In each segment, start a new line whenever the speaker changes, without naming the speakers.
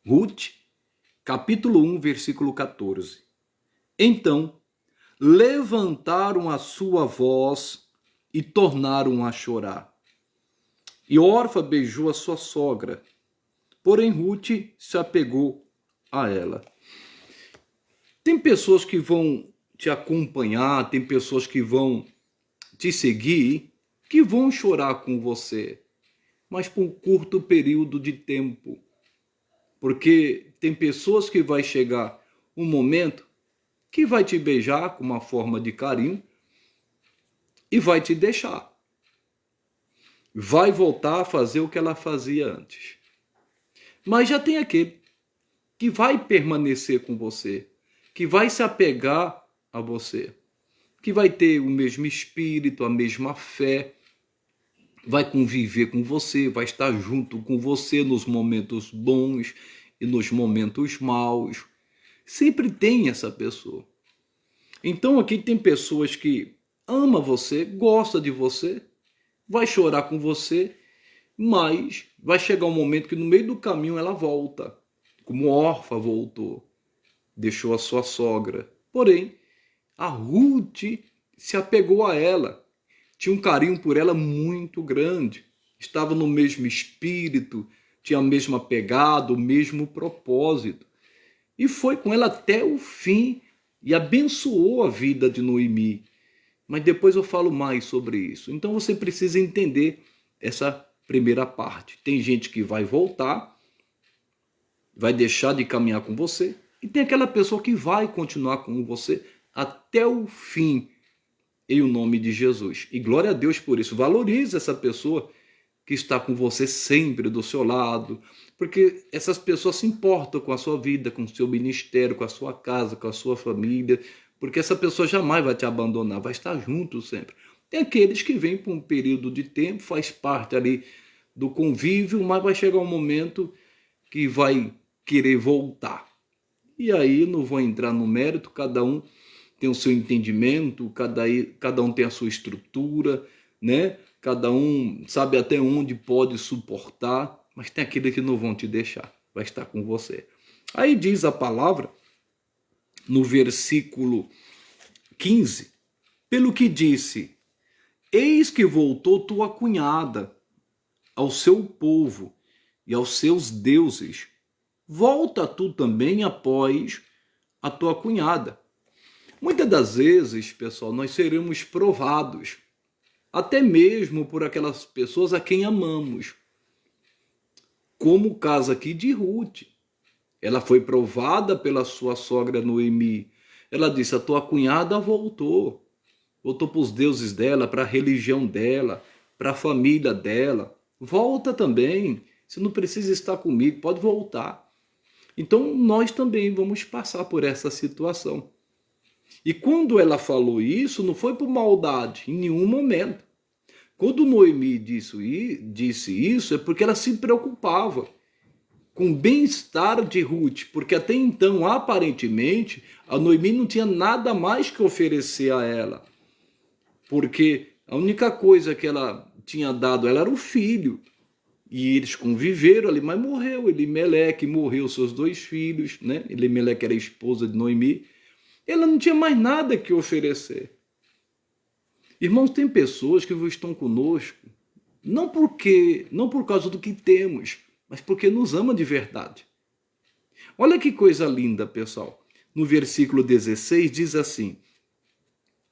Ruth, capítulo 1, versículo 14. Então, levantaram a sua voz e tornaram a chorar. E Orfa beijou a sua sogra, porém Ruth se apegou a ela. Tem pessoas que vão te acompanhar, tem pessoas que vão te seguir, que vão chorar com você, mas por um curto período de tempo. Porque tem pessoas que vai chegar um momento que vai te beijar com uma forma de carinho e vai te deixar. Vai voltar a fazer o que ela fazia antes. Mas já tem aquele que vai permanecer com você, que vai se apegar a você, que vai ter o mesmo espírito, a mesma fé, vai conviver com você, vai estar junto com você nos momentos bons e nos momentos maus. Sempre tem essa pessoa. Então aqui tem pessoas que amam você, gostam de você, vai chorar com você, mas vai chegar um momento que no meio do caminho ela volta, como órfã voltou, deixou a sua sogra. Porém, a Ruth se apegou a ela, tinha um carinho por ela muito grande, estava no mesmo espírito, tinha a mesma pegada, o mesmo propósito. E foi com ela até o fim e abençoou a vida de Noemi. Mas depois eu falo mais sobre isso. Então você precisa entender essa primeira parte. Tem gente que vai voltar, vai deixar de caminhar com você, e tem aquela pessoa que vai continuar com você até o fim, em o nome de Jesus. E glória a Deus por isso. Valorize essa pessoa que está com você sempre do seu lado, porque essas pessoas se importam com a sua vida, com o seu ministério, com a sua casa, com a sua família, porque essa pessoa jamais vai te abandonar, vai estar junto sempre. Tem aqueles que vêm por um período de tempo, faz parte ali do convívio, mas vai chegar um momento que vai querer voltar. E aí não vou entrar no mérito, cada um tem o seu entendimento, cada um tem a sua estrutura, né? Cada um sabe até onde pode suportar, mas tem aqueles que não vão te deixar, vai estar com você. Aí diz a palavra, no versículo 15, pelo que disse, eis que voltou tua cunhada ao seu povo e aos seus deuses. Volta tu também após a tua cunhada. Muitas das vezes, pessoal, nós seremos provados, até mesmo por aquelas pessoas a quem amamos. Como o caso aqui de Ruth. Ela foi provada pela sua sogra Noemi. Ela disse, a tua cunhada voltou para os deuses dela, para a religião dela, para a família dela. Volta também, você não precisa estar comigo, pode voltar. Então nós também vamos passar por essa situação. E quando ela falou isso, não foi por maldade, em nenhum momento. Quando Noemi disse isso, é porque ela se preocupava com o bem-estar de Ruth, porque até então, aparentemente, a Noemi não tinha nada mais que oferecer a ela. Porque a única coisa que ela tinha dado a ela era o filho. E eles conviveram ali, mas morreu Elimeleque, morreu seus dois filhos, né? Elimeleque era a esposa de Noemi. Ela não tinha mais nada que oferecer. Irmãos, tem pessoas que estão conosco, não por causa do que temos, mas porque nos ama de verdade. Olha que coisa linda, pessoal. No versículo 16 diz assim,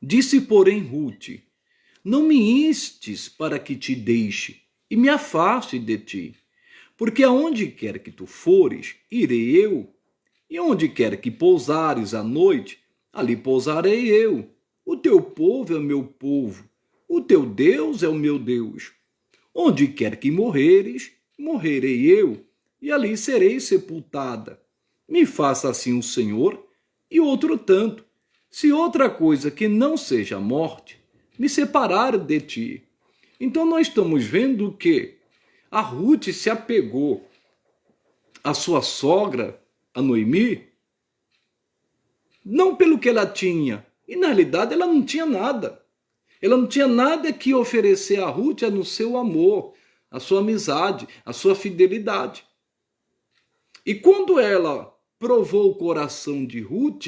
disse, porém, Ruth, não me instes para que te deixe e me afaste de ti, porque aonde quer que tu fores, irei eu, e onde quer que pousares à noite, ali pousarei eu. O teu povo é o meu povo, o teu Deus é o meu Deus. Onde quer que morreres, morrerei eu, e ali serei sepultada. Me faça assim o Senhor, e outro tanto, se outra coisa que não seja a morte, me separar de ti. Então nós estamos vendo que a Ruth se apegou à sua sogra, a Noemi, não pelo que ela tinha, e na realidade ela não tinha nada. Ela não tinha nada que oferecer a Ruth a no seu amor, a sua amizade, a sua fidelidade. E quando ela provou o coração de Ruth,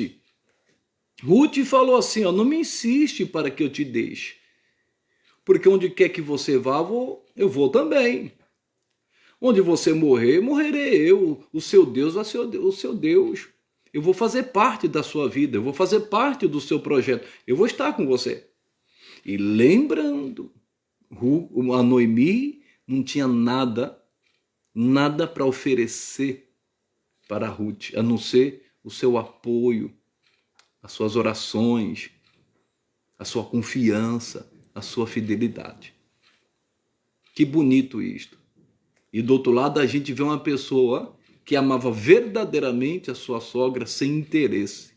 Ruth falou assim, ó, não me insiste para que eu te deixe, porque onde quer que você vá, eu vou também. Onde você morrer, morrerei eu. O seu Deus vai ser o seu Deus. Eu vou fazer parte da sua vida, eu vou fazer parte do seu projeto, eu vou estar com você. E lembrando, a Noemi não tinha nada para oferecer para Ruth, a não ser o seu apoio, as suas orações, a sua confiança, a sua fidelidade. Que bonito isto. E do outro lado a gente vê uma pessoa que amava verdadeiramente a sua sogra sem interesse.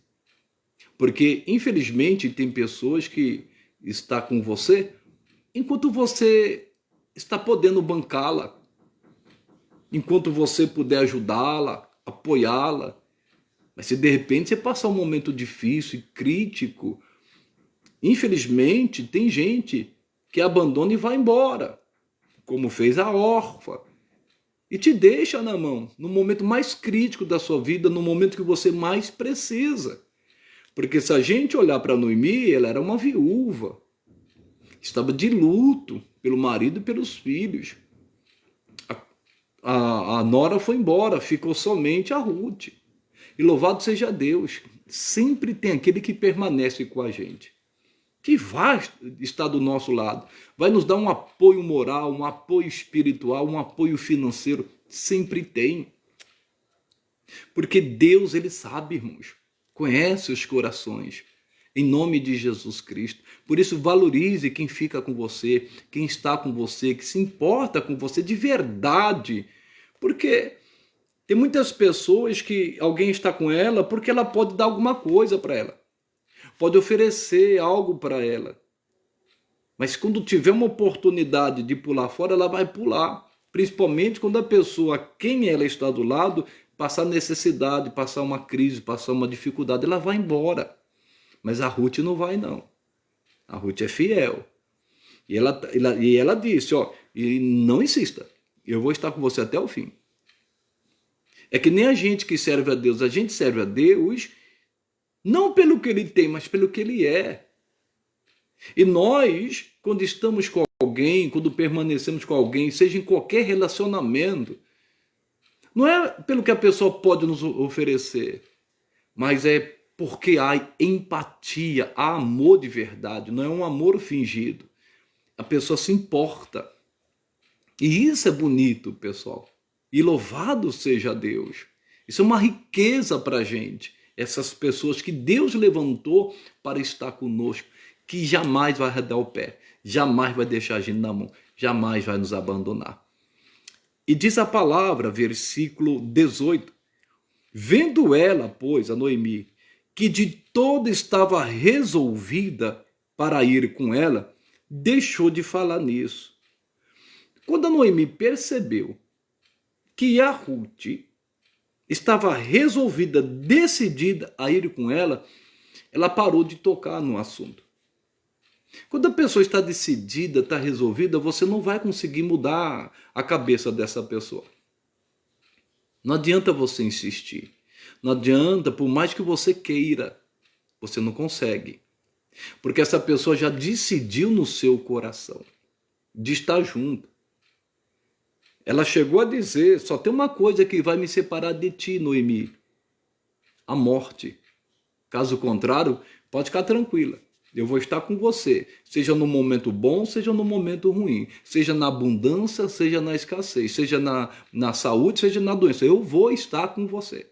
Porque, infelizmente, tem pessoas que estão com você enquanto você está podendo bancá-la, enquanto você puder ajudá-la, apoiá-la. Mas se de repente você passar um momento difícil e crítico, infelizmente tem gente que abandona e vai embora, como fez a órfã. E te deixa na mão, no momento mais crítico da sua vida, no momento que você mais precisa. Porque se a gente olhar para Noemi, ela era uma viúva. Estava de luto pelo marido e pelos filhos. A nora foi embora, ficou somente a Ruth. E louvado seja Deus, sempre tem aquele que permanece com a gente, que vai estar do nosso lado, vai nos dar um apoio moral, um apoio espiritual, um apoio financeiro, sempre tem. Porque Deus, ele sabe, irmãos, conhece os corações, em nome de Jesus Cristo. Por isso, valorize quem fica com você, quem está com você, que se importa com você de verdade. Porque tem muitas pessoas que alguém está com ela porque ela pode dar alguma coisa para ela, pode oferecer algo para ela. Mas quando tiver uma oportunidade de pular fora, ela vai pular. Principalmente quando a pessoa a quem ela está do lado passar necessidade, passar uma crise, passar uma dificuldade, ela vai embora. Mas a Ruth não vai, não. A Ruth é fiel. E ela disse, ó, e não insista, eu vou estar com você até o fim. É que nem a gente que serve a Deus, a gente serve a Deus não pelo que ele tem, mas pelo que ele é. E nós, quando estamos com alguém, quando permanecemos com alguém, seja em qualquer relacionamento, não é pelo que a pessoa pode nos oferecer, mas é porque há empatia, há amor de verdade, não é um amor fingido. A pessoa se importa. E isso é bonito, pessoal. E louvado seja Deus. Isso é uma riqueza para a gente. Essas pessoas que Deus levantou para estar conosco, que jamais vai arredar o pé, jamais vai deixar a gente na mão, jamais vai nos abandonar. E diz a palavra, versículo 18, vendo ela, pois, a Noemi, que de todo estava resolvida para ir com ela, deixou de falar nisso. Quando a Noemi percebeu que a Ruth estava resolvida, decidida a ir com ela, ela parou de tocar no assunto. Quando a pessoa está decidida, está resolvida, você não vai conseguir mudar a cabeça dessa pessoa. Não adianta você insistir. Não adianta, por mais que você queira, você não consegue. Porque essa pessoa já decidiu no seu coração de estar junto. Ela chegou a dizer, só tem uma coisa que vai me separar de ti, Noemi, a morte. Caso contrário, pode ficar tranquila. Eu vou estar com você, seja no momento bom, seja no momento ruim, seja na abundância, seja na escassez, seja na saúde, seja na doença. Eu vou estar com você.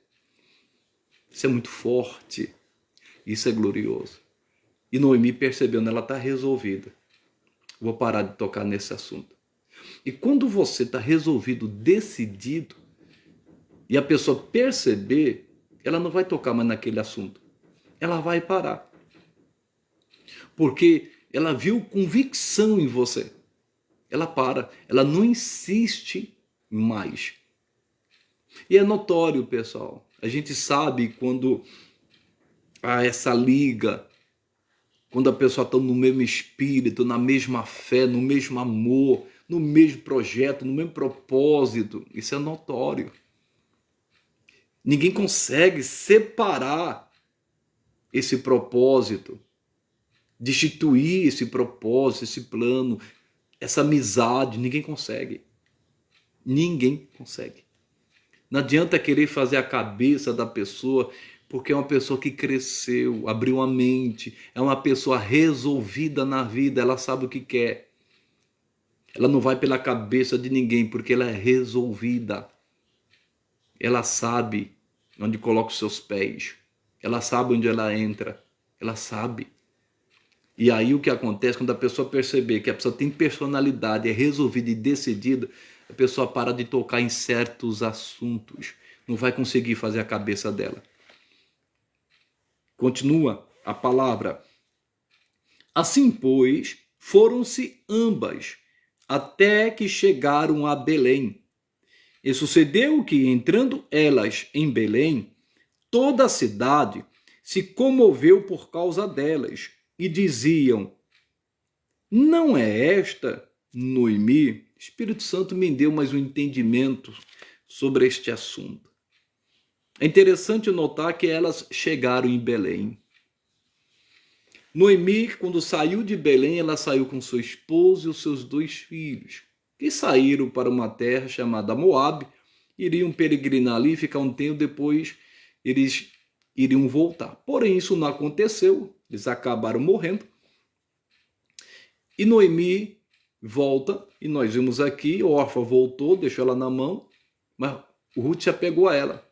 Isso é muito forte, isso é glorioso. E Noemi percebendo, ela está resolvida. Vou parar de tocar nesse assunto. E quando você está resolvido, decidido, e a pessoa perceber, ela não vai tocar mais naquele assunto. Ela vai parar. Porque ela viu convicção em você. Ela para, ela não insiste mais. E é notório, pessoal. A gente sabe quando há essa liga, quando a pessoa está no mesmo espírito, na mesma fé, no mesmo amor, no mesmo projeto, no mesmo propósito. Isso é notório. Ninguém consegue separar esse propósito, destituir esse propósito, esse plano, essa amizade. Ninguém consegue. Ninguém consegue. Não adianta querer fazer a cabeça da pessoa, porque é uma pessoa que cresceu, abriu a mente, é uma pessoa resolvida na vida, ela sabe o que quer. Ela não vai pela cabeça de ninguém, porque ela é resolvida. Ela sabe onde coloca os seus pés. Ela sabe onde ela entra. Ela sabe. E aí o que acontece quando a pessoa perceber que a pessoa tem personalidade, é resolvida e decidida, a pessoa para de tocar em certos assuntos. Não vai conseguir fazer a cabeça dela. Continua a palavra. Assim, pois, foram-se ambas, até que chegaram a Belém. E sucedeu que, entrando elas em Belém, toda a cidade se comoveu por causa delas, e diziam: não é esta Noemi? Espírito Santo me deu mais um entendimento sobre este assunto. É interessante notar que elas chegaram em Belém. Noemi, quando saiu de Belém, ela saiu com seu esposo e os seus 2 filhos, que saíram para uma terra chamada Moabe, iriam peregrinar ali, ficar um tempo, depois eles iriam voltar. Porém, isso não aconteceu, eles acabaram morrendo. E Noemi volta, e nós vimos aqui, Orfa voltou, deixou ela na mão, mas Ruth se apegou a ela.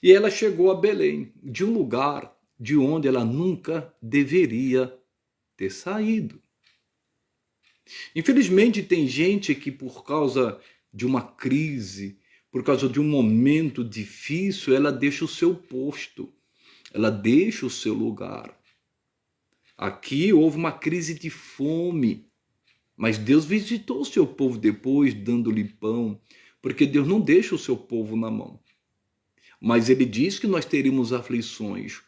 E ela chegou a Belém, de um lugar de onde ela nunca deveria ter saído. Infelizmente, tem gente que, por causa de uma crise, por causa de um momento difícil, ela deixa o seu posto, ela deixa o seu lugar. Aqui houve uma crise de fome, mas Deus visitou o seu povo depois, dando-lhe pão, porque Deus não deixa o seu povo na mão. Mas ele diz que nós teríamos aflições.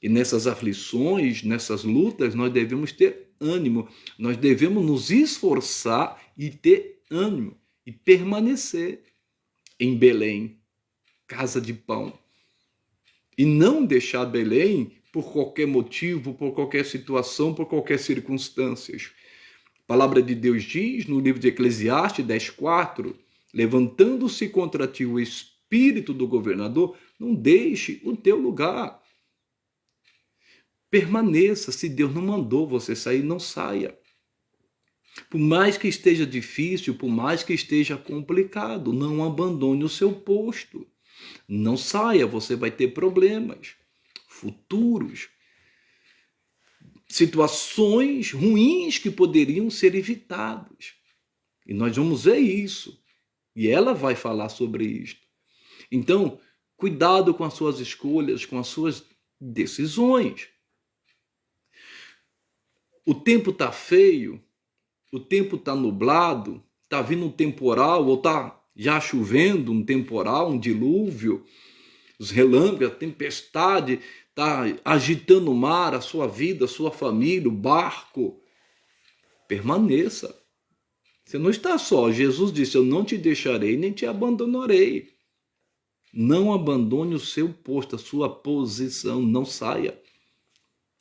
E nessas aflições, nessas lutas, nós devemos ter ânimo. Nós devemos nos esforçar e ter ânimo. E permanecer em Belém, casa de pão. E não deixar Belém por qualquer motivo, por qualquer situação, por qualquer circunstância. A palavra de Deus diz no livro de Eclesiastes 10:4, levantando-se contra ti o espírito do governador, não deixe o teu lugar. Permaneça. Se Deus não mandou você sair, não saia. Por mais que esteja difícil, por mais que esteja complicado, não abandone o seu posto. Não saia, você vai ter problemas futuros, situações ruins que poderiam ser evitadas. E nós vamos ver isso. E ela vai falar sobre isto. Então, cuidado com as suas escolhas, com as suas decisões. O tempo está feio, o tempo está nublado, está vindo um temporal, ou está já chovendo um temporal, um dilúvio, os relâmpagos, a tempestade está agitando o mar, a sua vida, a sua família, o barco. Permaneça. Você não está só. Jesus disse: eu não te deixarei nem te abandonarei. Não abandone o seu posto, a sua posição, não saia.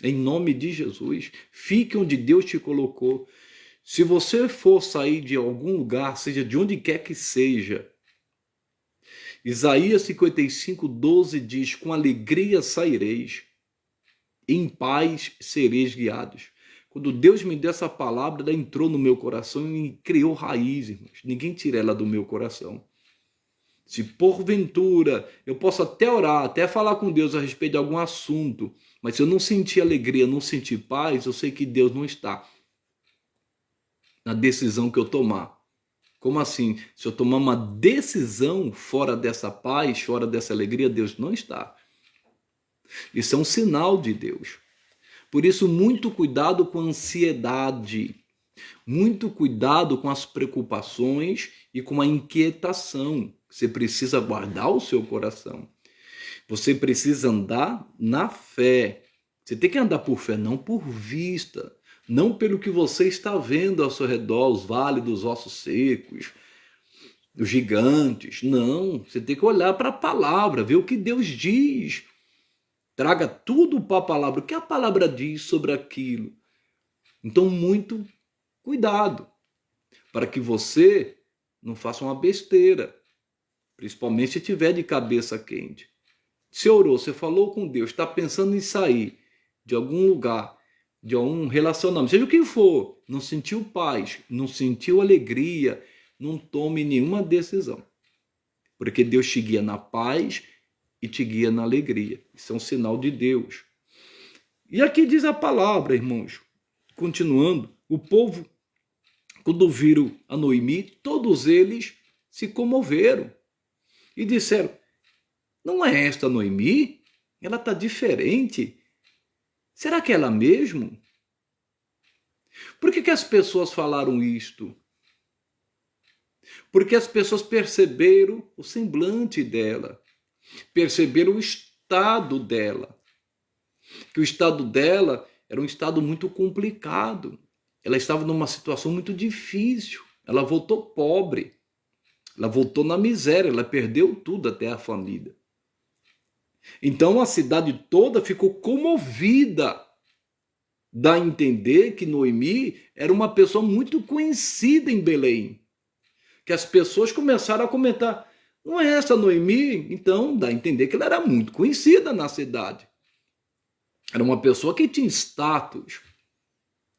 Em nome de Jesus, fique onde Deus te colocou. Se você for sair de algum lugar, seja de onde quer que seja, Isaías 55:12 diz: com alegria saireis, em paz sereis guiados. Quando Deus me deu essa palavra, ela entrou no meu coração e criou raiz, irmãos. Ninguém tira ela do meu coração. Se porventura eu posso até orar, até falar com Deus a respeito de algum assunto, mas se eu não sentir alegria, não sentir paz, eu sei que Deus não está na decisão que eu tomar. Como assim? Se eu tomar uma decisão fora dessa paz, fora dessa alegria, Deus não está. Isso é um sinal de Deus. Por isso, muito cuidado com a ansiedade, muito cuidado com as preocupações e com a inquietação. Você precisa guardar o seu coração. Você precisa andar na fé. Você tem que andar por fé, não por vista. Não pelo que você está vendo ao seu redor, os vales dos ossos secos, os gigantes. Não, você tem que olhar para a palavra, ver o que Deus diz. Traga tudo para a palavra. O que a palavra diz sobre aquilo? Então, muito cuidado, para que você não faça uma besteira, principalmente se tiver de cabeça quente. Você orou, você falou com Deus, está pensando em sair de algum lugar, de algum relacionamento, seja o que for, não sentiu paz, não sentiu alegria, não tome nenhuma decisão. Porque Deus te guia na paz e te guia na alegria. Isso é um sinal de Deus. E aqui diz a palavra, irmãos, continuando, o povo, quando viram a Noemi, todos eles se comoveram e disseram: não é esta Noemi? Ela está diferente. Será que é ela mesmo? Por que as pessoas falaram isto? Porque as pessoas perceberam o semblante dela, perceberam o estado dela. Que o estado dela era um estado muito complicado. Ela estava numa situação muito difícil. Ela voltou pobre. Ela voltou na miséria. Ela perdeu tudo, até a família. Então a cidade toda ficou comovida. Dá a entender que Noemi era uma pessoa muito conhecida em Belém. Que as pessoas começaram a comentar: não é essa Noemi? Então dá a entender que ela era muito conhecida na cidade. Era uma pessoa que tinha status.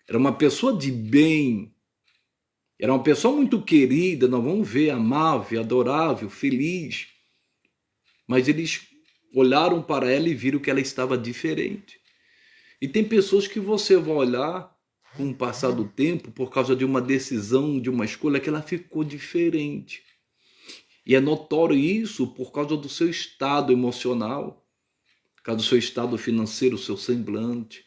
Era uma pessoa de bem. Era uma pessoa muito querida, nós vamos ver, amável, adorável, feliz. Mas eles olharam para ela e viram que ela estava diferente. E tem pessoas que você vai olhar com o passar do tempo, por causa de uma decisão, de uma escolha, que ela ficou diferente. E é notório isso por causa do seu estado emocional, por causa do seu estado financeiro, o seu semblante.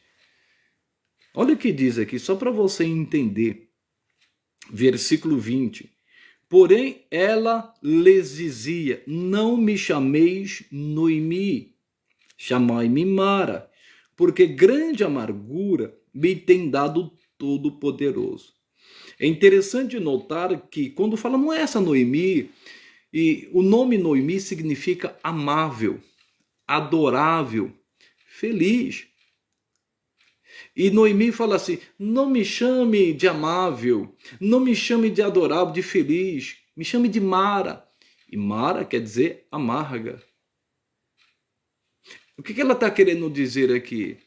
Olha o que diz aqui, só para você entender. Versículo 20. Porém, ela lhes dizia: não me chameis Noemi, chamai-me Mara, porque grande amargura me tem dado Todo-Poderoso. É interessante notar que quando fala não é essa Noemi, e o nome Noemi significa amável, adorável, feliz. E Noemi fala assim: não me chame de amável, não me chame de adorável, de feliz, me chame de Mara. E Mara quer dizer amarga. O que ela está querendo dizer aqui?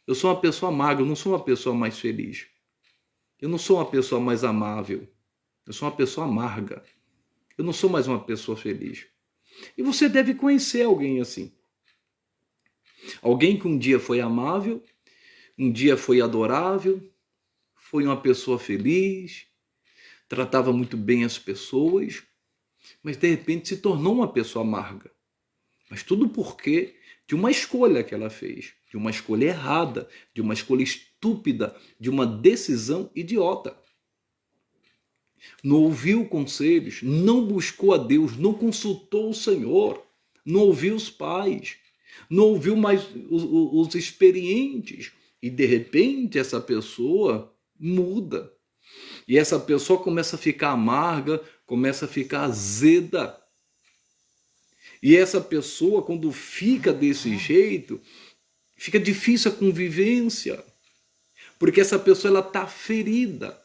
Eu sou uma pessoa amarga, eu não sou uma pessoa mais feliz. Eu não sou uma pessoa mais amável. Eu sou uma pessoa amarga. Eu não sou mais uma pessoa feliz. E você deve conhecer alguém assim. Alguém que um dia foi amável, um dia foi adorável, foi uma pessoa feliz, tratava muito bem as pessoas, mas de repente se tornou uma pessoa amarga. Mas tudo porque de uma escolha que ela fez, de uma escolha errada, de uma escolha estúpida, de uma decisão idiota. Não ouviu conselhos, não buscou a Deus, não consultou o Senhor, não ouviu os pais, não ouviu mais os experientes. E de repente essa pessoa muda. E essa pessoa começa a ficar amarga, começa a ficar azeda. E essa pessoa, quando fica desse jeito, fica difícil a convivência. Porque essa pessoa ela está ferida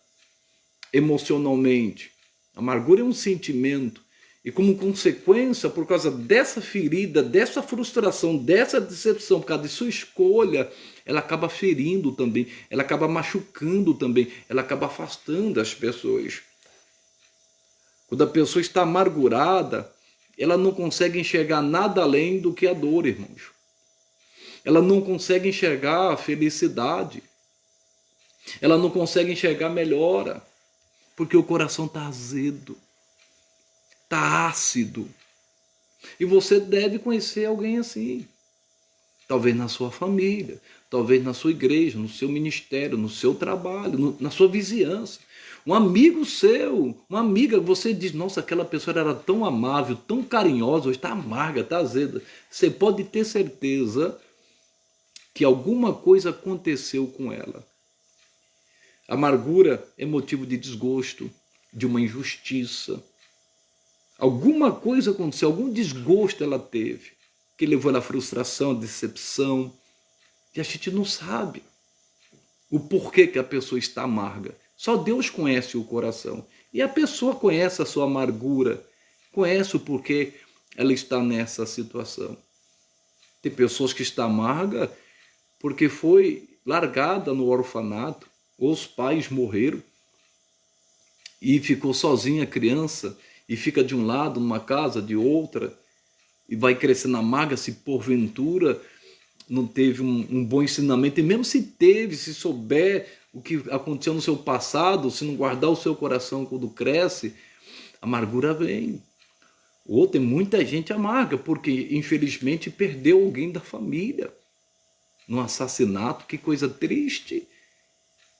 emocionalmente. A amargura é um sentimento. E como consequência, por causa dessa ferida, dessa frustração, dessa decepção, por causa de sua escolha, ela acaba ferindo também, ela acaba machucando também, ela acaba afastando as pessoas. Quando a pessoa está amargurada, ela não consegue enxergar nada além do que a dor, irmãos. Ela não consegue enxergar a felicidade. Ela não consegue enxergar melhora, porque o coração está azedo, está ácido. E você deve conhecer alguém assim. Talvez na sua família, talvez na sua igreja, no seu ministério, no seu trabalho, na sua vizinhança. Um amigo seu, uma amiga, você diz: nossa, aquela pessoa era tão amável, tão carinhosa, hoje está amarga, está azeda. Você pode ter certeza que alguma coisa aconteceu com ela. A amargura é motivo de desgosto, de uma injustiça. Alguma coisa aconteceu, algum desgosto ela teve, que levou ela à frustração, à decepção. E a gente não sabe o porquê que a pessoa está amarga. Só Deus conhece o coração. E a pessoa conhece a sua amargura, conhece o porquê ela está nessa situação. Tem pessoas que estão amargas porque foi largada no orfanato, ou os pais morreram, e ficou sozinha a criança, e fica de um lado numa casa, de outra, e vai crescendo amarga se porventura não teve um bom ensinamento, e mesmo se teve, se souber o que aconteceu no seu passado, se não guardar o seu coração quando cresce, a amargura vem. Ou tem muita gente amarga, porque infelizmente perdeu alguém da família num assassinato. Que coisa triste,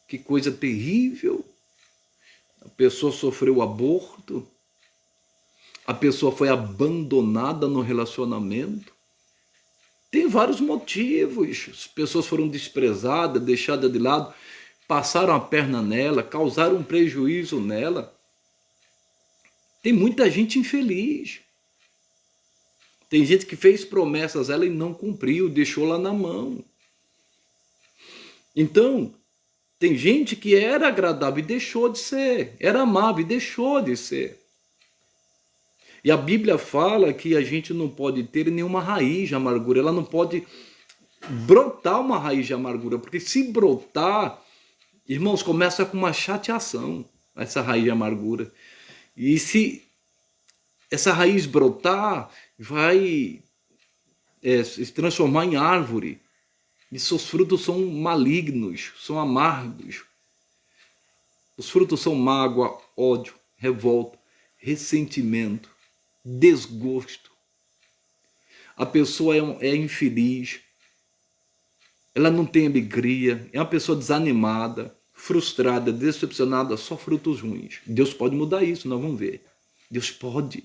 que coisa terrível. A pessoa sofreu aborto, a pessoa foi abandonada no relacionamento. Tem vários motivos. As pessoas foram desprezadas, deixadas de lado, passaram a perna nela, causaram um prejuízo nela. Tem muita gente infeliz. Tem gente que fez promessas a ela e não cumpriu, deixou lá na mão. Então, tem gente que era agradável e deixou de ser, era amável e deixou de ser. E a Bíblia fala que a gente não pode ter nenhuma raiz de amargura, ela não pode brotar uma raiz de amargura, porque se brotar, irmãos, começa com uma chateação, essa raiz de amargura. E se essa raiz brotar, vai se transformar em árvore, e seus frutos são malignos, são amargos. Os frutos são mágoa, ódio, revolta, ressentimento, desgosto. A pessoa é infeliz, ela não tem alegria, é uma pessoa desanimada, frustrada, decepcionada, só frutos ruins. Deus pode mudar isso, nós vamos ver. Deus pode.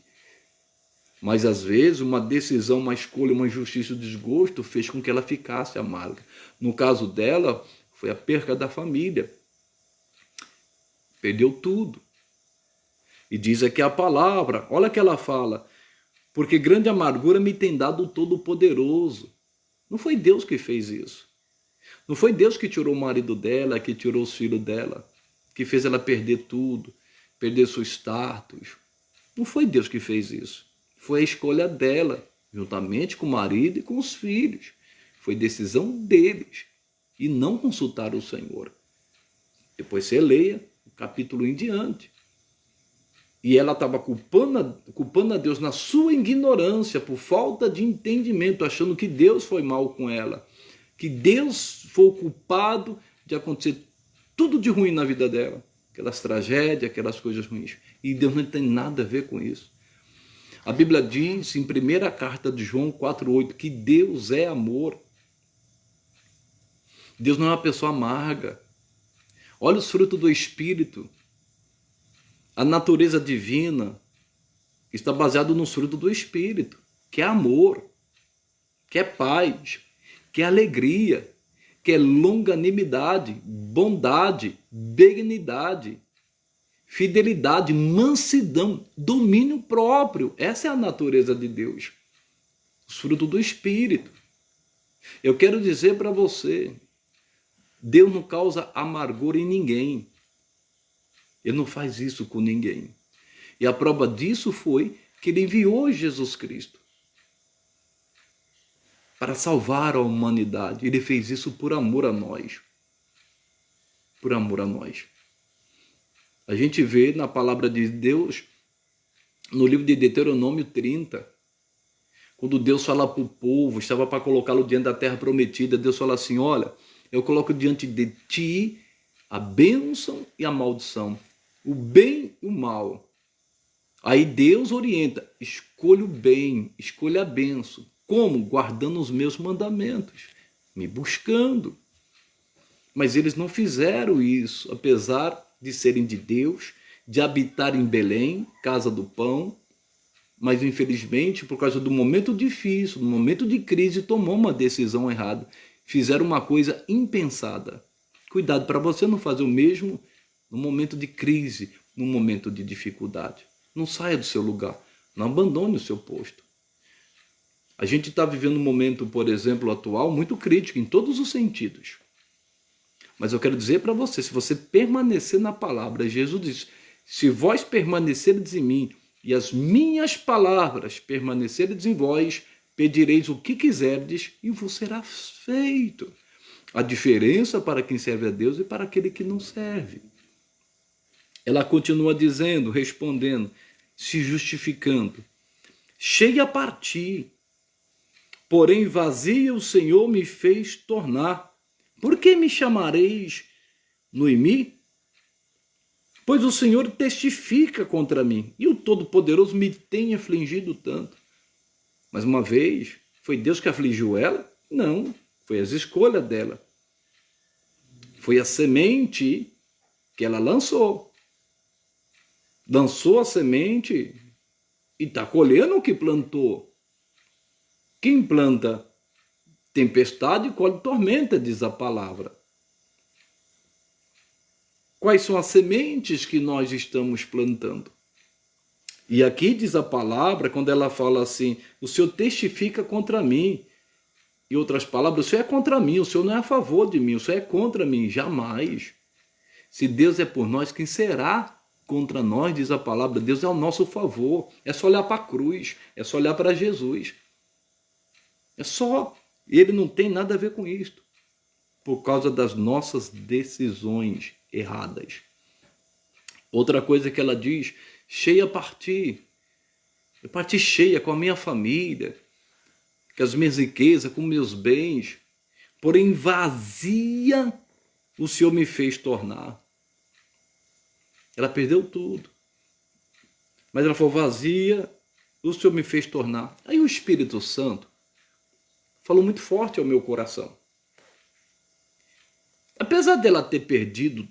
Mas às vezes uma decisão, uma escolha, uma injustiça, um desgosto fez com que ela ficasse amarga. No caso dela, foi a perca da família. Perdeu tudo. E diz aqui a palavra, olha o que ela fala: porque grande amargura me tem dado o Todo-Poderoso. Não foi Deus que fez isso. Não foi Deus que tirou o marido dela, que tirou os filhos dela, que fez ela perder tudo, perder seu status. Não foi Deus que fez isso. Foi a escolha dela, juntamente com o marido e com os filhos. Foi decisão deles. E não consultar o Senhor. Depois você leia o capítulo em diante. E ela estava culpando a Deus na sua ignorância, por falta de entendimento, achando que Deus foi mal com ela. Que Deus foi o culpado de acontecer tudo de ruim na vida dela. Aquelas tragédias, aquelas coisas ruins. E Deus não tem nada a ver com isso. A Bíblia diz em 1ª carta de João 4,8 que Deus é amor. Deus não é uma pessoa amarga. Olha os frutos do Espírito. A natureza divina está baseada nos frutos do Espírito, que é amor, que é paz, que é alegria, que é longanimidade, bondade, benignidade, fidelidade, mansidão, domínio próprio. Essa é a natureza de Deus. Os frutos do Espírito. Eu quero dizer para você, Deus não causa amargura em ninguém. Ele não faz isso com ninguém. E a prova disso foi que ele enviou Jesus Cristo para salvar a humanidade. Ele fez isso por amor a nós. Por amor a nós. A gente vê na palavra de Deus, no livro de Deuteronômio 30, quando Deus fala para o povo, estava para colocá-lo diante da terra prometida, Deus fala assim: olha, eu coloco diante de ti a bênção e a maldição, o bem e o mal. Aí Deus orienta: escolha o bem, escolha a bênção. Como? Guardando os meus mandamentos, me buscando. Mas eles não fizeram isso, apesar de serem de Deus, de habitar em Belém, casa do pão, mas infelizmente, por causa do momento difícil, do momento de crise, tomou uma decisão errada. Fizeram uma coisa impensada. Cuidado para você não fazer o mesmo no momento de crise, no momento de dificuldade. Não saia do seu lugar. Não abandone o seu posto. A gente está vivendo um momento, por exemplo, atual, muito crítico em todos os sentidos. Mas eu quero dizer para você, se você permanecer na palavra, Jesus diz, se vós permanecerdes em mim e as minhas palavras permanecerdes em vós, pedireis o que quiserdes e vos será feito. A diferença para quem serve a Deus e para aquele que não serve. Ela continua dizendo, respondendo, se justificando. Cheia a partir, porém vazia o Senhor me fez tornar. Por que me chamareis Noemi? Pois o Senhor testifica contra mim, e o Todo-Poderoso me tem afligido tanto. Mas uma vez, foi Deus que afligiu ela? Não, foi as escolhas dela. Foi a semente que ela lançou. Lançou a semente e está colhendo o que plantou. Quem planta tempestade colhe tormenta, diz a palavra. Quais são as sementes que nós estamos plantando? E aqui diz a palavra, quando ela fala assim, o Senhor testifica contra mim. Em outras palavras, o Senhor é contra mim, o Senhor não é a favor de mim, o Senhor é contra mim, jamais. Se Deus é por nós, quem será contra nós, diz a palavra? Deus é ao nosso favor. É só olhar para a cruz, é só olhar para Jesus. É só, ele não tem nada a ver com isto, por causa das nossas decisões erradas. Outra coisa que ela diz, cheia a partir. Eu parti cheia com a minha família, com as minhas riquezas, com meus bens, porém vazia o Senhor me fez tornar. Ela perdeu tudo. Mas ela falou, vazia o Senhor me fez tornar. Aí o Espírito Santo falou muito forte ao meu coração. Apesar dela ter perdido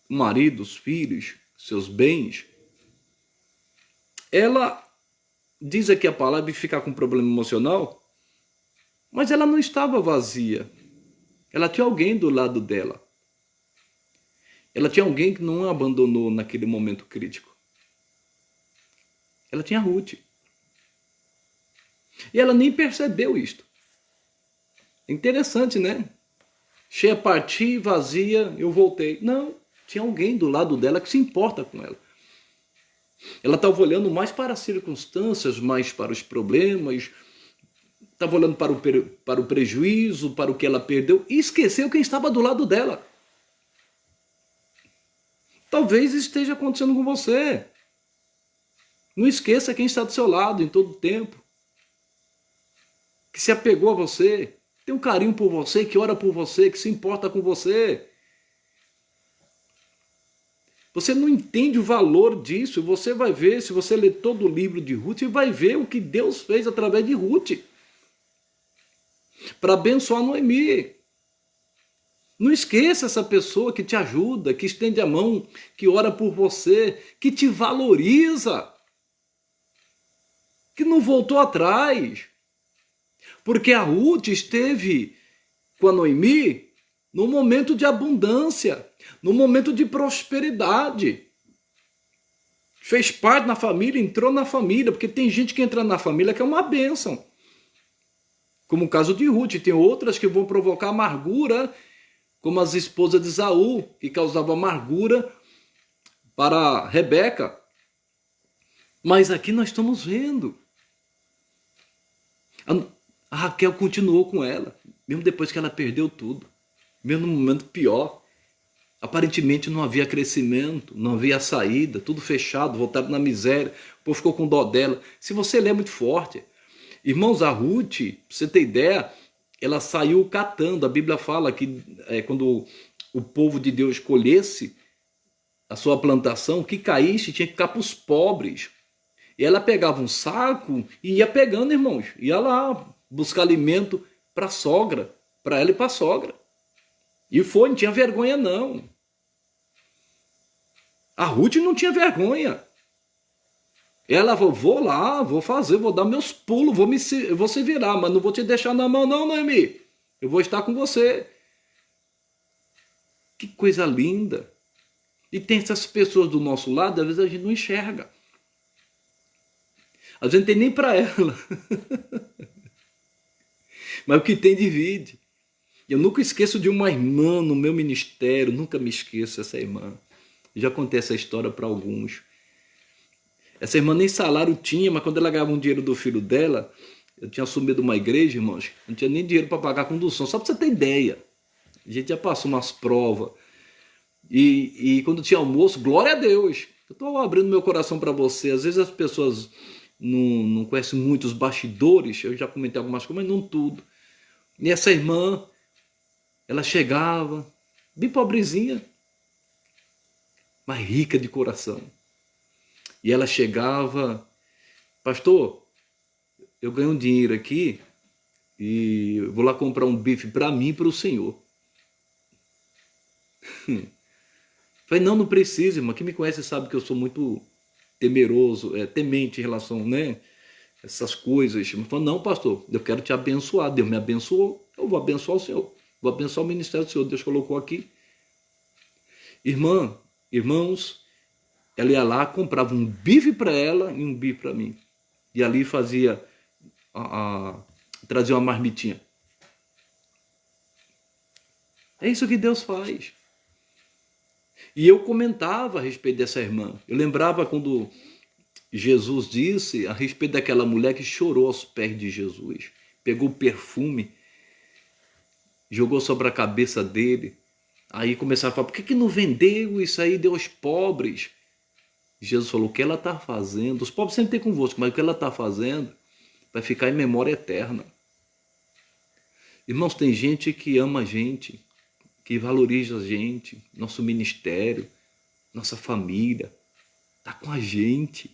o marido, os filhos, seus bens, ela diz aqui a palavra e ficar com problema emocional, mas ela não estava vazia. Ela tinha alguém do lado dela. Ela tinha alguém que não a abandonou naquele momento crítico. Ela tinha Ruth. E ela nem percebeu isto. Interessante, né? Cheia, parti, vazia, eu voltei. Não, tinha alguém do lado dela que se importa com ela. Ela estava olhando mais para as circunstâncias, mais para os problemas, estava olhando para o prejuízo, para o que ela perdeu, e esqueceu quem estava do lado dela. Talvez esteja acontecendo com você. Não esqueça quem está do seu lado em todo o tempo. Que se apegou a você, tem um carinho por você, que ora por você, que se importa com você. Você não entende o valor disso. Você vai ver, se você ler todo o livro de Ruth, vai ver o que Deus fez através de Ruth para abençoar Noemi. Não esqueça essa pessoa que te ajuda, que estende a mão, que ora por você, que te valoriza, que não voltou atrás. Porque a Ruth esteve com a Noemi no momento de abundância, no momento de prosperidade. Fez parte na família, entrou na família, porque tem gente que entra na família que é uma bênção. Como o caso de Ruth, tem outras que vão provocar amargura, como as esposas de Esaú, que causavam amargura para Rebeca. Mas aqui nós estamos vendo. A Raquel continuou com ela, mesmo depois que ela perdeu tudo. Mesmo no momento pior. Aparentemente não havia crescimento, não havia saída, tudo fechado, voltado na miséria. O povo ficou com dó dela. Se você ler, é muito forte. Irmãos, a Ruth, pra você ter ideia, ela saiu catando. A Bíblia fala que quando o povo de Deus colhesse a sua plantação, o que caísse tinha que ficar para os pobres. E ela pegava um saco e ia pegando, irmãos. Ia lá buscar alimento para a sogra, para ela e para a sogra. E foi, não tinha vergonha não. A Ruth não tinha vergonha. Ela falou, vou lá, vou fazer, vou dar meus pulos, vou se virar, mas não vou te deixar na mão não, Noemi. Eu vou estar com você. Que coisa linda. E tem essas pessoas do nosso lado, às vezes a gente não enxerga. Às vezes não tem nem para ela. Mas o que tem divide. Eu nunca esqueço de uma irmã no meu ministério, nunca me esqueço essa irmã. Eu já contei essa história para alguns. Essa irmã nem salário tinha, mas quando ela ganhava um dinheiro do filho dela, eu tinha assumido uma igreja, irmãos, não tinha nem dinheiro para pagar a condução, só para você ter ideia. A gente já passou umas provas. E quando tinha almoço, glória a Deus. Eu estou abrindo meu coração para você. Às vezes as pessoas não conhecem muito os bastidores, eu já comentei algumas coisas, mas não tudo. E essa irmã, ela chegava, bem pobrezinha, mas rica de coração. E ela chegava, pastor, eu ganho um dinheiro aqui e vou lá comprar um bife para mim e para o senhor. Falei, não precisa, irmão. Quem me conhece sabe que eu sou muito temeroso, temente em relação, né, essas coisas. Ele falou, não, pastor, eu quero te abençoar. Deus me abençoou, eu vou abençoar o senhor. Vou abençoar o ministério do senhor. Deus colocou aqui. Irmãos, ela ia lá, comprava um bife para ela e um bife para mim. E ali fazia, trazia uma marmitinha. É isso que Deus faz. E eu comentava a respeito dessa irmã. Eu lembrava quando Jesus disse a respeito daquela mulher que chorou aos pés de Jesus. Pegou o perfume, jogou sobre a cabeça dele. Aí começaram a falar, por que não vendeu isso aí, deu aos pobres? Jesus falou, o que ela está fazendo? Os pobres sempre têm convosco, mas o que ela está fazendo vai ficar em memória eterna. Irmãos, tem gente que ama a gente, que valoriza a gente, nosso ministério, nossa família, está com a gente.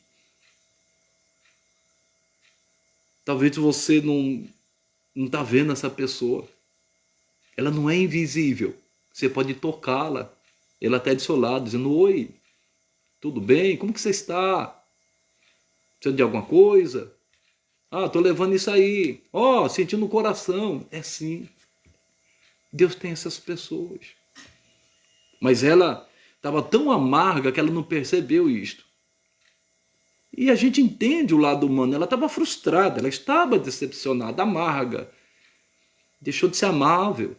Talvez você não está vendo essa pessoa. Ela não é invisível. Você pode tocá-la. Ela está do seu lado, dizendo, oi, tudo bem? Como que você está? Precisa de alguma coisa? Ah, estou levando isso aí. Ó, sentindo no coração. É sim. Deus tem essas pessoas. Mas ela estava tão amarga que ela não percebeu isto. E a gente entende o lado humano. Ela estava frustrada, ela estava decepcionada, amarga. Deixou de ser amável.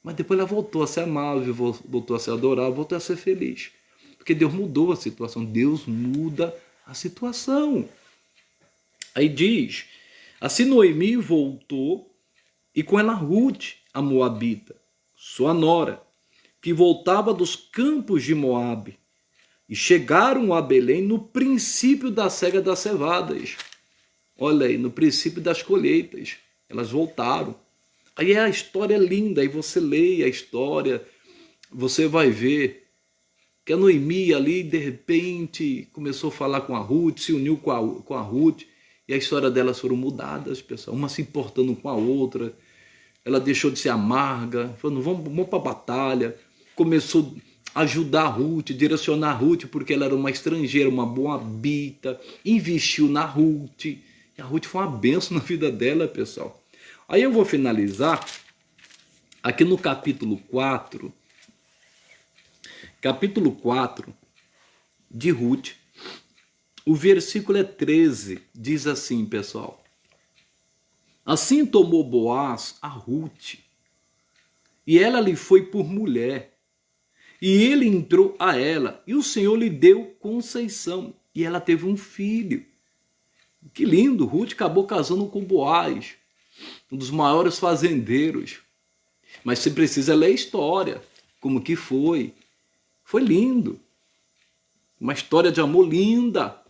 Mas depois ela voltou a ser amável, voltou a ser adorável, voltou a ser feliz. Porque Deus mudou a situação. Deus muda a situação. Aí diz, assim Noemi voltou e com ela Ruth, a Moabita, sua nora, que voltava dos campos de Moabe, e chegaram a Belém no princípio da cega das cevadas. Olha aí, no princípio das colheitas. Elas voltaram. Aí a história é linda, aí você lê a história, você vai ver que a Noemi ali, de repente, começou a falar com a Ruth, se uniu com a Ruth, e a história delas foram mudadas, pessoal, uma se importando com a outra. Ela deixou de ser amarga, falando, vamos para a batalha. Começou a ajudar a Ruth, direcionar a Ruth, porque ela era uma estrangeira, uma moabita, investiu na Ruth. E a Ruth foi uma bênção na vida dela, pessoal. Aí eu vou finalizar aqui no capítulo 4 de Ruth. O versículo é 13, diz assim, pessoal. Assim tomou Boaz a Ruth, e ela lhe foi por mulher, e ele entrou a ela, e o Senhor lhe deu conceição, e ela teve um filho. Que lindo, Ruth acabou casando com Boaz, um dos maiores fazendeiros. Mas você precisa ler a história, como que foi. Foi lindo. Uma história de amor linda.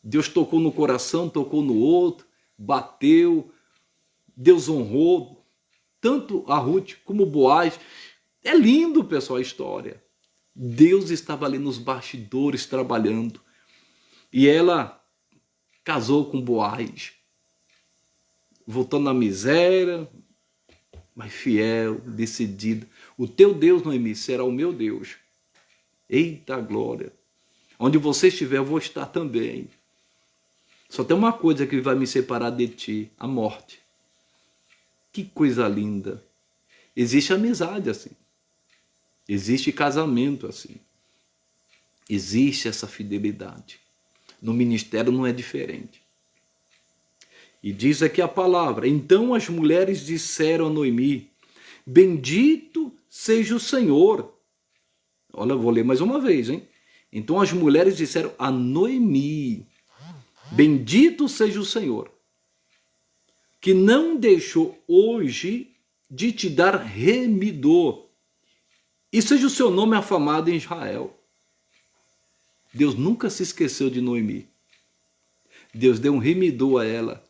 Deus tocou no coração, tocou no outro, bateu, Deus honrou tanto a Ruth como Boaz. É lindo, pessoal, a história. Deus estava ali nos bastidores trabalhando. E ela casou com Boaz. Voltando na miséria, mas fiel, decidida. O teu Deus, Noemi, será o meu Deus. Eita glória. Onde você estiver, eu vou estar também. Só tem uma coisa que vai me separar de ti, a morte. Que coisa linda. Existe amizade assim. Existe casamento assim. Existe essa fidelidade. No ministério não é diferente. E diz aqui a palavra: então as mulheres disseram a Noemi: bendito seja o Senhor. Olha, eu vou ler mais uma vez, hein? Então as mulheres disseram a Noemi: bendito seja o Senhor, que não deixou hoje de te dar remidor, e seja o seu nome afamado em Israel. Deus nunca se esqueceu de Noemi. Deus deu um remidor a ela,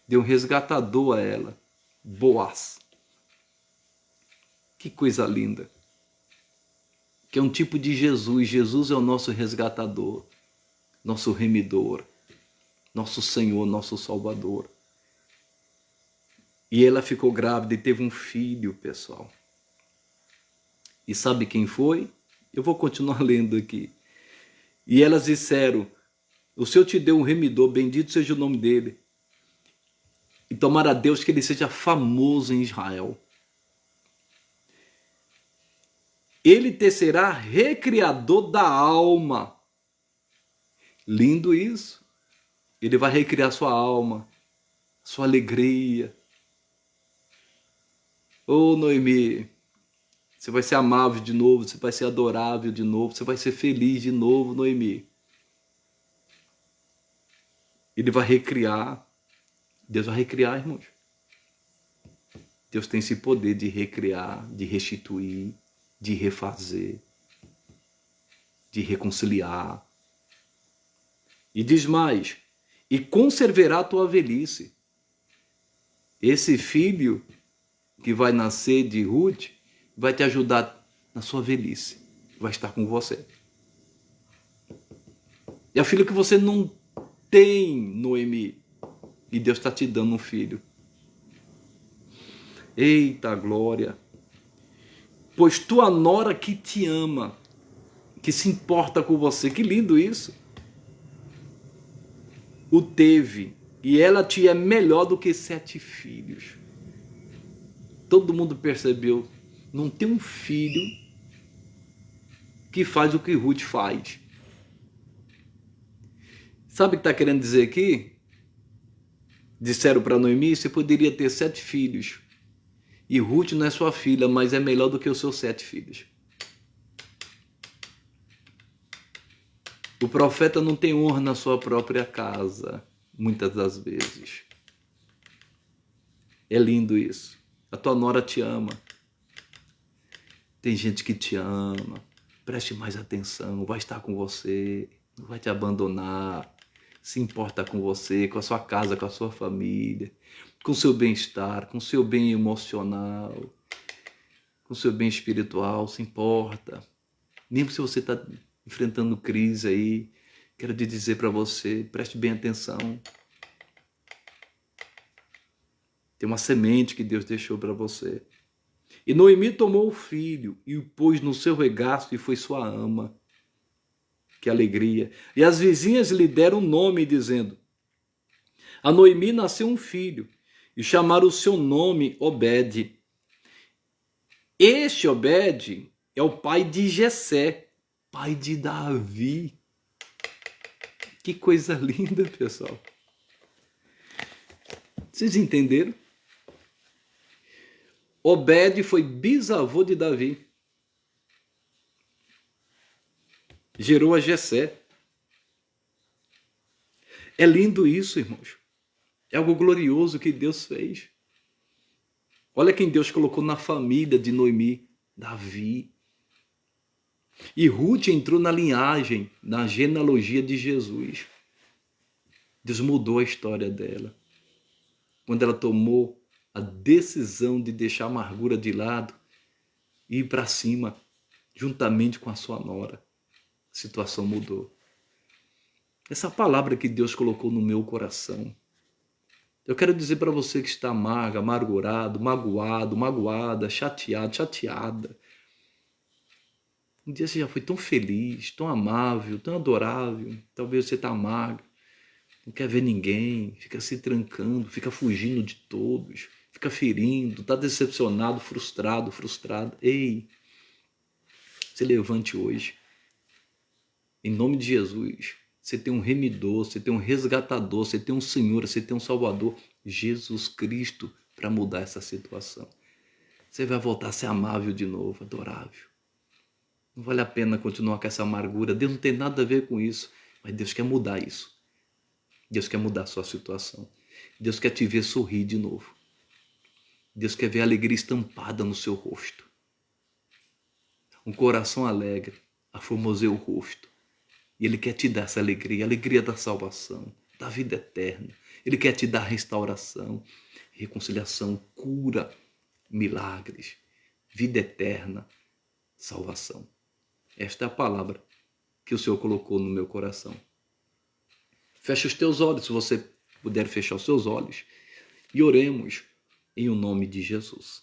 deu um resgatador a ela, Boaz. Que coisa linda. Que é um tipo de Jesus. Jesus é o nosso resgatador, nosso remidor, nosso Senhor, nosso Salvador. E ela ficou grávida e teve um filho, pessoal. E sabe quem foi? Eu vou continuar lendo aqui. E elas disseram: o Senhor te deu um remidor, bendito seja o nome dele. E tomara a Deus que ele seja famoso em Israel. Ele te será recriador da alma. Lindo isso. Ele vai recriar sua alma, sua alegria. Ô Noemi, você vai ser amável de novo, você vai ser adorável de novo, você vai ser feliz de novo, Noemi. Ele vai recriar. Deus vai recriar, irmãos. Deus tem esse poder de recriar, de restituir, de refazer, de reconciliar. E diz mais: e conservará a tua velhice. Esse filho que vai nascer de Ruth vai te ajudar na sua velhice, vai estar com você. E a filha que você não tem, Noemi, e Deus está te dando um filho. Eita glória! Pois tua nora que te ama, que se importa com você, que lindo isso, o teve, e ela te é melhor do que 7 filhos. Todo mundo percebeu, não tem um filho que faz o que Ruth faz. Sabe o que está querendo dizer aqui? Disseram para Noemi: você poderia ter 7 filhos. E Ruth não é sua filha, mas é melhor do que os seus 7 filhos. O profeta não tem honra na sua própria casa, muitas das vezes. É lindo isso. A tua nora te ama. Tem gente que te ama. Preste mais atenção, vai estar com você, não vai te abandonar. Se importa com você, com a sua casa, com a sua família, com o seu bem-estar, com o seu bem emocional, com o seu bem espiritual, se importa. Mesmo se você está enfrentando crise aí, quero te dizer para você, preste bem atenção. Tem uma semente que Deus deixou para você. E Noemi tomou o filho e o pôs no seu regaço e foi sua ama. Que alegria. E as vizinhas lhe deram um nome, dizendo: a Noemi nasceu um filho, e chamaram o seu nome Obed. Este Obed é o pai de Jessé, pai de Davi. Que coisa linda, pessoal. Vocês entenderam? Obed foi bisavô de Davi. Gerou a Jessé. É lindo isso, irmãos. É algo glorioso que Deus fez. Olha quem Deus colocou na família de Noemi, Davi. E Ruth entrou na linhagem, na genealogia de Jesus. Deus mudou a história dela. Quando ela tomou a decisão de deixar a amargura de lado e ir para cima, juntamente com a sua nora. A situação mudou. Essa palavra que Deus colocou no meu coração. Eu quero dizer para você que está amarga, amargurado, magoado, magoada, chateado, chateada. Um dia você já foi tão feliz, tão amável, tão adorável. Talvez você está amargo, não quer ver ninguém, fica se trancando, fica fugindo de todos, fica ferindo, está decepcionado, frustrado, frustrada. Ei, se levante hoje. Em nome de Jesus, Você tem um remidor, você tem um resgatador, você tem um Senhor, você tem um Salvador, Jesus Cristo, para mudar essa situação. Você vai voltar a ser amável de novo, adorável. Não vale a pena continuar com essa amargura. Deus não tem nada a ver com isso, mas Deus quer mudar isso. Deus quer mudar a sua situação. Deus quer te ver sorrir de novo. Deus quer ver a alegria estampada no seu rosto. Um coração alegre aformoseia o rosto. E Ele quer te dar essa alegria, a alegria da salvação, da vida eterna. Ele quer te dar restauração, reconciliação, cura, milagres, vida eterna, salvação. Esta é a palavra que o Senhor colocou no meu coração. Feche os teus olhos, se você puder fechar os seus olhos, e oremos em o nome de Jesus.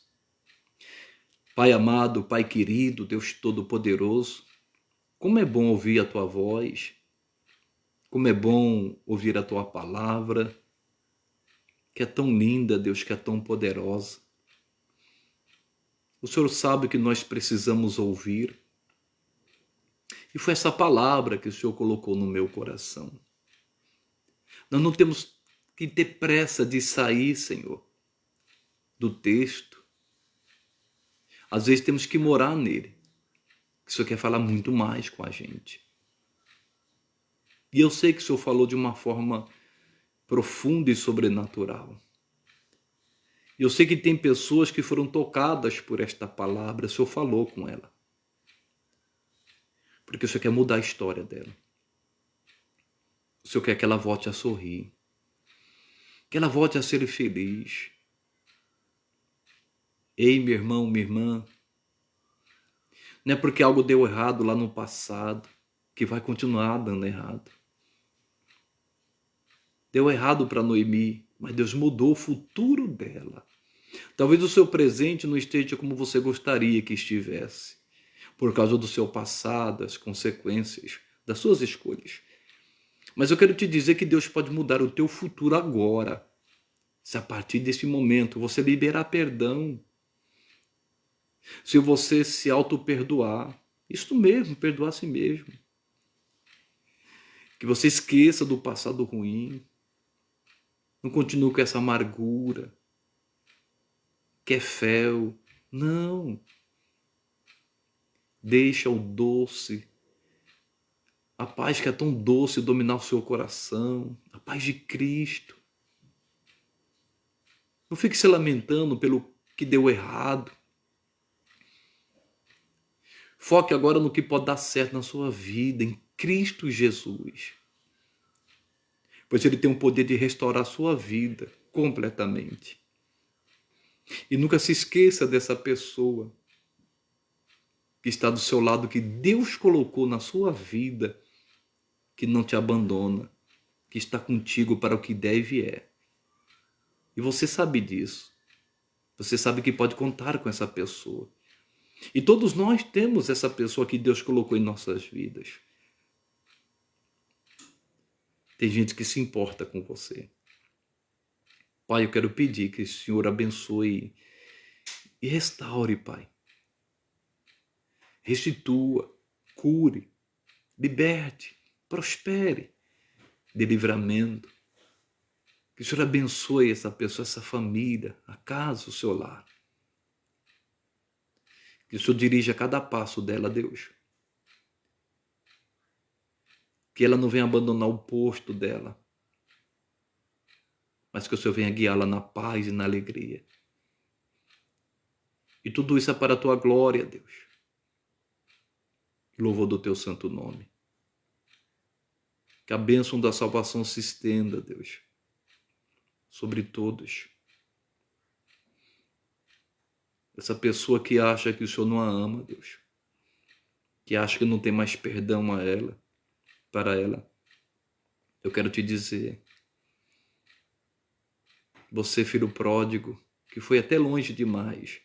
Pai amado, Pai querido, Deus Todo-Poderoso, como é bom ouvir a Tua voz, como é bom ouvir a Tua palavra, que é tão linda, Deus, que é tão poderosa. O Senhor sabe que nós precisamos ouvir, e foi essa palavra que o Senhor colocou no meu coração. Nós não temos que ter pressa de sair, Senhor, do texto. Às vezes temos que morar nele. O Senhor quer falar muito mais com a gente. E eu sei que o Senhor falou de uma forma profunda e sobrenatural. E eu sei que tem pessoas que foram tocadas por esta palavra. O Senhor falou com ela. Porque o Senhor quer mudar a história dela. O Senhor quer que ela volte a sorrir. Que ela volte a ser feliz. Ei, meu irmão, minha irmã. Não é porque algo deu errado lá no passado que vai continuar dando errado. Deu errado para Noemi, mas Deus mudou o futuro dela. Talvez o seu presente não esteja como você gostaria que estivesse, por causa do seu passado, as consequências das suas escolhas. Mas eu quero te dizer que Deus pode mudar o teu futuro agora, se a partir desse momento você liberar perdão, se você se auto-perdoar, isso mesmo, perdoar a si mesmo. Que você esqueça do passado ruim, não continue com essa amargura, que é fel. Não. Deixa o doce, a paz que é tão doce dominar o seu coração, a paz de Cristo. Não fique se lamentando pelo que deu errado. Foque agora no que pode dar certo na sua vida, em Cristo Jesus. Pois Ele tem o poder de restaurar a sua vida completamente. E nunca se esqueça dessa pessoa que está do seu lado, que Deus colocou na sua vida, que não te abandona, que está contigo para o que deve e é. E você sabe disso. Você sabe que pode contar com essa pessoa. E todos nós temos essa pessoa que Deus colocou em nossas vidas. Tem gente que se importa com você. Pai, eu quero pedir que o Senhor abençoe e restaure, Pai. Restitua, cure, liberte, prospere, dê livramento. Que o Senhor abençoe essa pessoa, essa família, a casa, o seu lar. Que o Senhor dirija cada passo dela, Deus. Que ela não venha abandonar o posto dela, mas que o Senhor venha guiá-la na paz e na alegria. E tudo isso é para a tua glória, Deus. Louvor do teu santo nome. Que a bênção da salvação se estenda, Deus, sobre todos. Essa pessoa que acha que o Senhor não a ama, Deus, que acha que não tem mais perdão a ela, para ela, eu quero te dizer, você, filho pródigo, que foi até longe demais,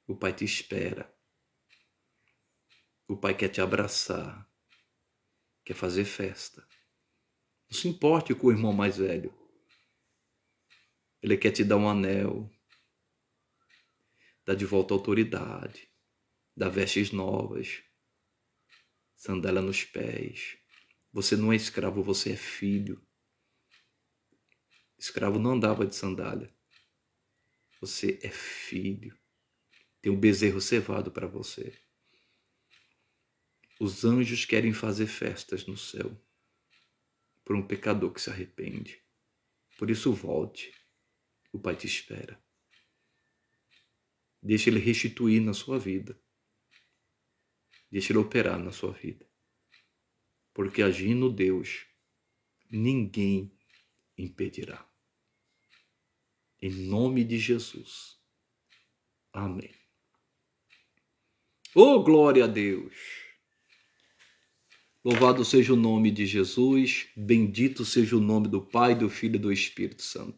o Pai te espera. O Pai quer te abraçar, quer fazer festa. Não se importe com o irmão mais velho. Ele quer te dar um anel, dar de volta a autoridade, dar vestes novas, sandália nos pés, Você não é escravo, você é filho. Escravo não andava de sandália. Você é filho. Tem um bezerro cevado para você. Os anjos querem fazer festas no céu por um pecador que se arrepende. Por isso volte. O Pai te espera. Deixa Ele restituir na sua vida. Deixa Ele operar na sua vida. Porque agindo Deus, ninguém impedirá. Em nome de Jesus. Amém. Oh, glória a Deus! Louvado seja o nome de Jesus, bendito seja o nome do Pai, do Filho e do Espírito Santo.